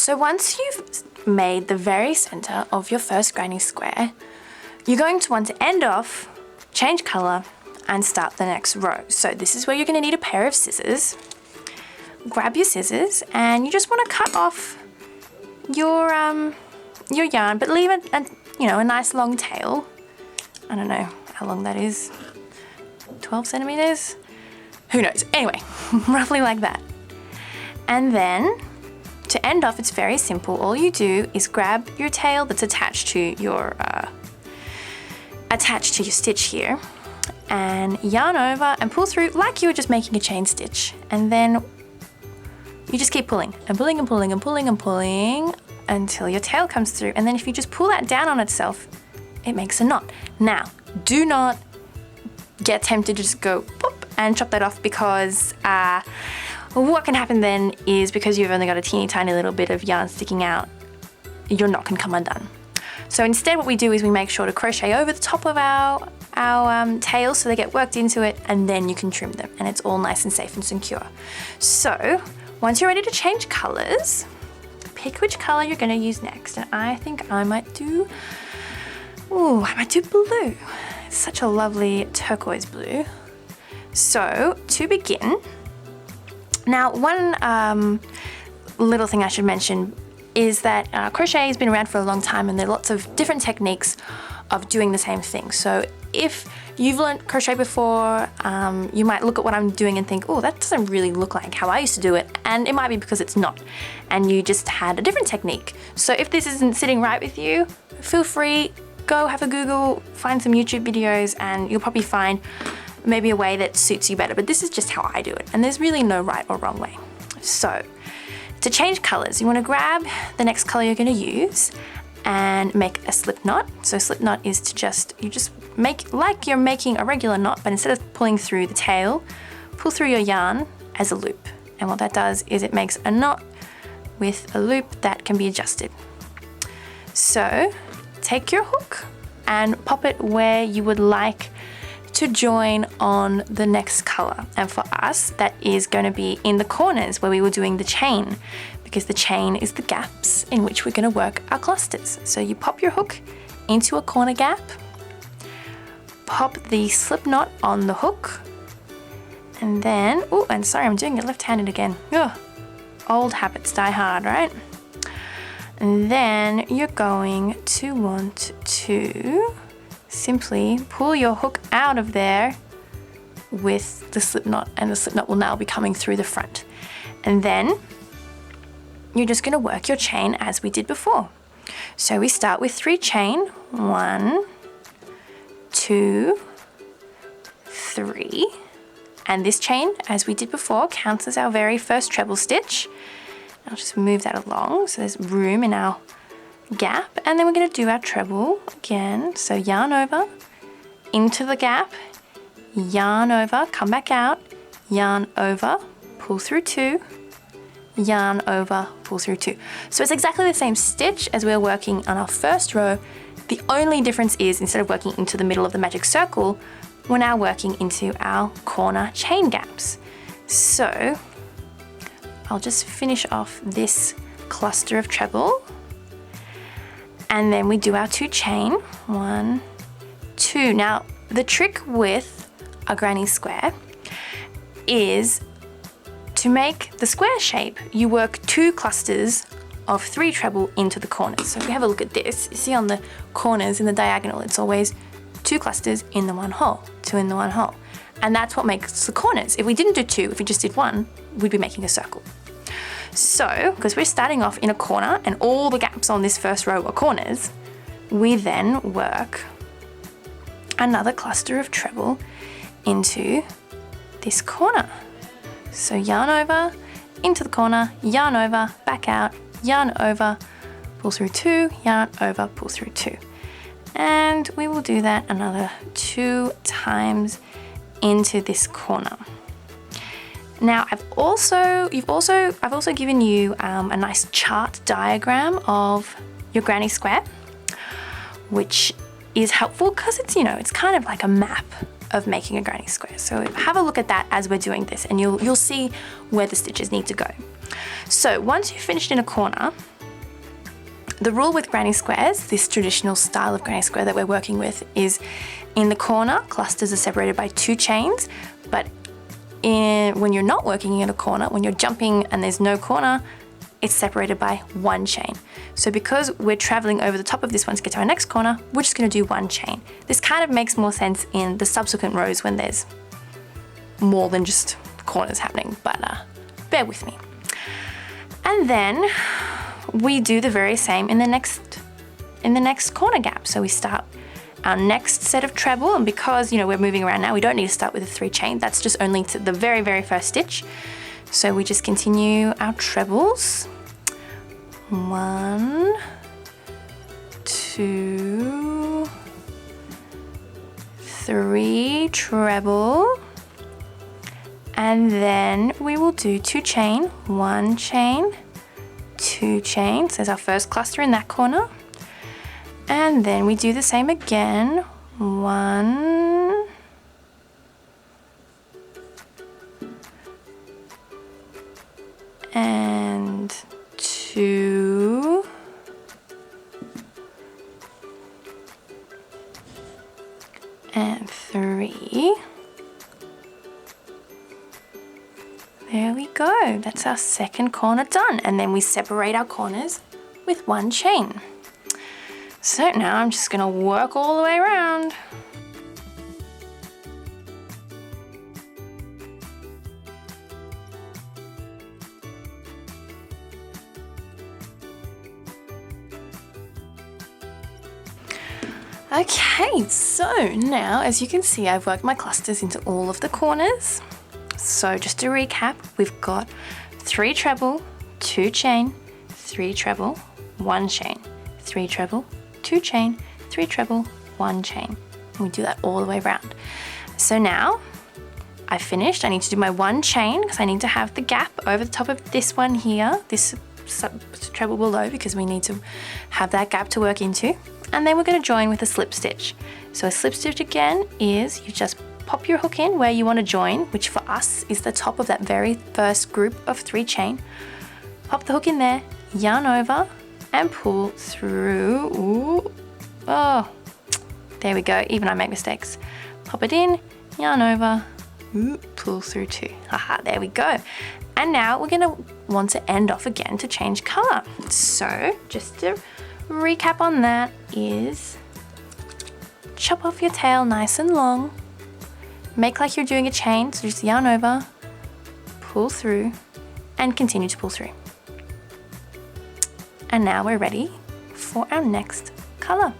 So once you've made the very center of your first granny square, you're going to want to end off, change color, and start the next row. So this is where you're going to need a pair of scissors. Grab your scissors and you just want to cut off your yarn, but leave it a nice long tail. I don't know how long that is. 12 centimeters? Who knows? Anyway, roughly like that. And then to end off, it's very simple. All you do is grab your tail that's attached to your stitch here, and yarn over and pull through like you were just making a chain stitch. And then you just keep pulling and pulling and pulling and pulling and pulling until your tail comes through. And then if you just pull that down on itself, it makes a knot. Now, do not get tempted to just go pop and chop that off, because what can happen then is, because you've only got a teeny tiny little bit of yarn sticking out, your knot can come undone. So instead what we do is we make sure to crochet over the top of our tails so they get worked into it, and then you can trim them and it's all nice and safe and secure. So once you're ready to change colors, pick which color you're going to use next. And I think I might do blue. It's such a lovely turquoise blue. So to begin, now one little thing I should mention is that crochet has been around for a long time, and there are lots of different techniques of doing the same thing. So if you've learned crochet before, you might look at what I'm doing and think, oh, that doesn't really look like how I used to do it. And it might be because it's not, and you just had a different technique. So if this isn't sitting right with you, feel free, go have a Google, find some YouTube videos, and you'll probably find maybe a way that suits you better. But this is just how I do it, and there's really no right or wrong way. So to change colors, you want to grab the next color you're going to use and make a slip knot. So slip knot is to you just make like you're making a regular knot, but instead of pulling through the tail, pull through your yarn as a loop. And what that does is it makes a knot with a loop that can be adjusted. So take your hook and pop it where you would like to join on the next color. And for us, that is going to be in the corners where we were doing the chain, because the chain is the gaps in which we're going to work our clusters. So you pop your hook into a corner gap, pop the slip knot on the hook, and then, oh, and sorry, I'm doing it left-handed again. Ugh, old habits die hard, right? And then you're going to want to simply pull your hook out of there with the slip knot, and the slip knot will now be coming through the front. And then you're just going to work your chain as we did before. So we start with 3 chain, 1, 2, 3, and this chain, as we did before, counts as our very first treble stitch. I'll just move that along so there's room in our gap, and then we're going to do our treble again. So yarn over into the gap, yarn over, come back out, yarn over, pull through 2, yarn over, pull through 2. So it's exactly the same stitch as we're working on our first row. The only difference is, instead of working into the middle of the magic circle, we're now working into our corner chain gaps. So I'll just finish off this cluster of treble, and then we do our 2 chain, 1, 2. Now the trick with a granny square is to make the square shape, you work 2 clusters of 3 treble into the corners. So if we have a look at this, you see on the corners in the diagonal, it's always 2 clusters in the 1 hole, 2 in the 1 hole. And that's what makes the corners. If we didn't do 2, if we just did 1, we'd be making a circle. So, because we're starting off in a corner and all the gaps on this first row are corners, we then work another cluster of treble into this corner. So yarn over, into the corner, yarn over, back out, yarn over, pull through 2, yarn over, pull through 2. And we will do that another 2 times into this corner. Now I've also given you a nice chart diagram of your granny square, which is helpful because it's, it's kind of like a map of making a granny square. So have a look at that as we're doing this, and you'll see where the stitches need to go. So once you've finished in a corner, The rule with granny squares, this traditional style of granny square that we're working with, is in the corner, clusters are separated by 2 chains, but when you're not working in a corner, when you're jumping and there's no corner, it's separated by 1 chain. So because we're traveling over the top of this one to get to our next corner, we're just going to do 1 chain. This kind of makes more sense in the subsequent rows when there's more than just corners happening, but bear with me. And then we do the very same in the next corner gap. So we start our next set of treble, and because we're moving around now, we don't need to start with a 3 chain. That's just only to the very, very first stitch. So we just continue our trebles. 1, 2, 3 treble, and then we will do 2 chain, 1 chain, 2 chains. There's our first cluster in that corner. And then we do the same again. 1, and 2, and 3. There we go. That's our second corner done. And then we separate our corners with 1 chain. So now I'm just going to work all the way around. Okay, so now as you can see, I've worked my clusters into all of the corners. So just to recap, we've got 3 treble, 2 chain, 3 treble, 1 chain, 3 treble, 2 chain, 3 treble, 1 chain. And we do that all the way around. So now I finished. I need to do my 1 chain because I need to have the gap over the top of this one here, this treble below, because we need to have that gap to work into. And then we're going to join with a slip stitch. So a slip stitch again is you just pop your hook in where you want to join, which for us is the top of that very first group of 3 chain. Pop the hook in there, yarn over, and pull through. Ooh. Oh, there we go. Even I make mistakes. Pop it in, yarn over, ooh, pull through 2. Haha, there we go. And now we're going to want to end off again to change color. So just to recap on that is chop off your tail nice and long. Make like you're doing a chain, so just yarn over, pull through, and continue to pull through. And now we're ready for our next color.